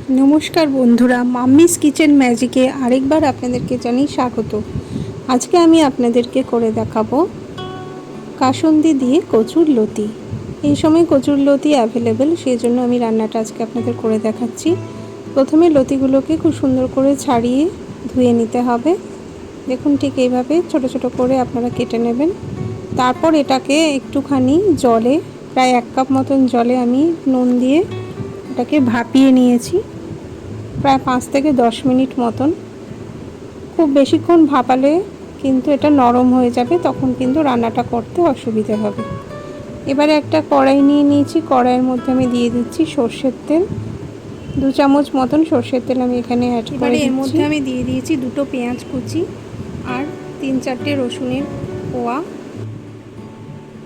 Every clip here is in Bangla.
নমস্কার বন্ধুরা, মাম্মিস কিচেন ম্যাজিকে আরেকবার আপনাদেরকে জানাই স্বাগত। আজকে আমি আপনাদেরকে করে দেখাবো কাসুন্দি দিয়ে কচুর লতি। এই সময় কচুর লতি অ্যাভেলেবেল, সেই জন্য আমি রান্নাটা আজকে আপনাদের করে দেখাচ্ছি। প্রথমে লতিগুলোকে খুব সুন্দর করে ছাড়িয়ে ধুয়ে নিতে হবে। দেখুন, ঠিক এইভাবে ছোট ছোট করে আপনারা কেটে নেবেন। তারপর এটাকে একটুখানি জলে, প্রায় 1 কাপ মতন জলে আমি নুন দিয়ে এটাকে ভাপিয়ে নিয়েছি প্রায় 5 থেকে 10 মিনিট মতন। খুব বেশিক্ষণ ভাপালে কিন্তু এটা নরম হয়ে যাবে, তখন কিন্তু রান্নাটা করতে অসুবিধে হবে। এবারে একটা কড়াই নিয়ে নিয়েছি, কড়াইয়ের মধ্যে আমি দিয়ে দিচ্ছি সর্ষের তেল। 2 চামচ মতন সর্ষের তেল আমি এখানে অ্যাড করে দিচ্ছি। এর মধ্যে আমি দিয়ে দিয়েছি 2টো পেঁয়াজ কুচি আর 3-4টে রসুনের কোয়া।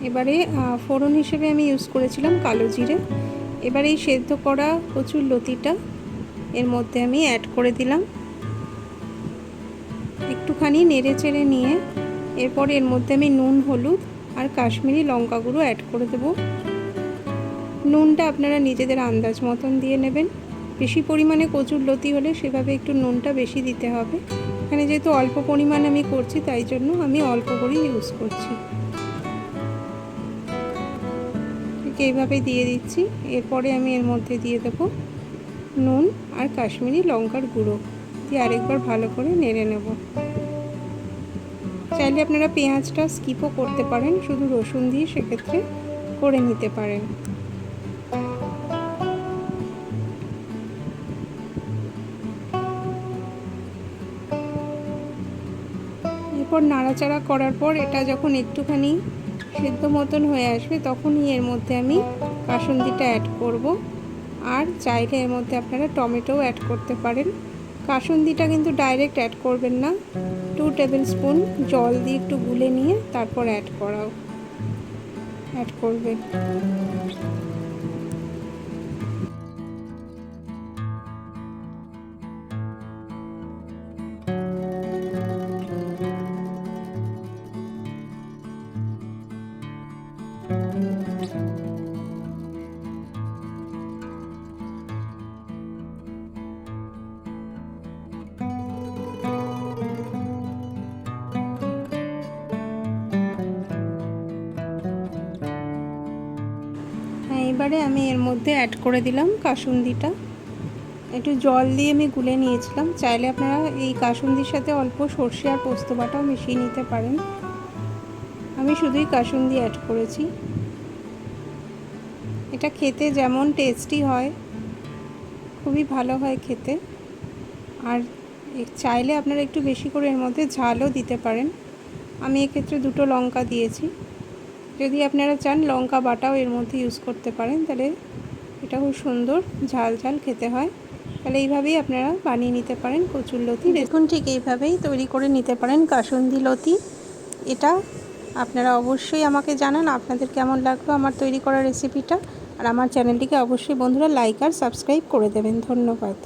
এবারে ফোড়ন হিসেবে আমি ইউজ করেছিলাম কালো জিরে। এবারে এই সেদ্ধ করা কচুর লতিটা এর মধ্যে আমি অ্যাড করে দিলাম। একটুখানি নেড়ে চেড়ে নিয়ে এরপর এর মধ্যে আমি নুন, হলুদ আর কাশ্মীরি লঙ্কা গুঁড়ো অ্যাড করে দেব। নুনটা আপনারা নিজেদের আন্দাজ মতন দিয়ে নেবেন। বেশি পরিমাণে কচুর লতি হলে সেভাবে একটু নুনটা বেশি দিতে হবে। এখানে যেহেতু অল্প পরিমাণ আমি করছি, তাই জন্য আমি অল্প করেই ইউজ করছি। ঠিক এইভাবে দিয়ে দিচ্ছি। এরপরে আমি এর মধ্যে দিয়ে দেবো নুন আর কাশ্মীরি লঙ্কার গুঁড়ো দিয়ে আরেকবার ভালো করে নেড়ে নেব। চাইলে আপনারা পেঁয়াজটা স্কিপও করতে পারেন, শুধু রসুন দিয়ে সেক্ষেত্রে করে নিতে পারেন। এরপর নাড়াচাড়া করার পর এটা যখন একটুখানি সেদ্ধ মতন হয়ে আসবে, তখনই এর মধ্যে আমি কাসুন্দিটা অ্যাড করব। আর চাইলে এর মধ্যে আপনারা টমেটোও অ্যাড করতে পারেন। কাসুন্দিটা কিন্তু ডাইরেক্ট অ্যাড করবেন না, 2 টেবিল স্পুন জল দিয়ে একটু গুলে নিয়ে তারপর অ্যাড করবেন। এবারে আমি এর মধ্যে অ্যাড করে দিলাম কাসুন্দিটা। একটু জল দিয়ে আমি গুলে নিয়েছিলাম। চাইলে আপনারা এই কাসুন্দির সাথে অল্প সর্ষে আর পোস্ত বাটাও মিশিয়ে নিতে পারেন। আমি শুধুই কাসুন্দি অ্যাড করেছি। এটা খেতে যেমন টেস্টি হয়, খুবই ভালো হয় খেতে। আর চাইলে আপনারা একটু বেশি করে এর মধ্যে ঝালও দিতে পারেন। আমি এক্ষেত্রে 2টো লঙ্কা দিয়েছি। যদি আপনারা চান লঙ্কা বাটাও এর মধ্যে ইউজ করতে পারেন, তাহলে এটা খুব সুন্দর ঝাল ঝাল খেতে হয়। তাহলে এইভাবেই আপনারা বানিয়ে নিতে পারেন কচুর লতি। দেখুন, ঠিক এইভাবেই তৈরি করে নিতে পারেন কাসুন্দি লতি। এটা আপনারা অবশ্যই আমাকে জানান আপনাদের কেমন লাগলো আমার তৈরি করা রেসিপিটা। আর আমার চ্যানেলটিকে অবশ্যই বন্ধুরা লাইক আর সাবস্ক্রাইব করে দেবেন। ধন্যবাদ।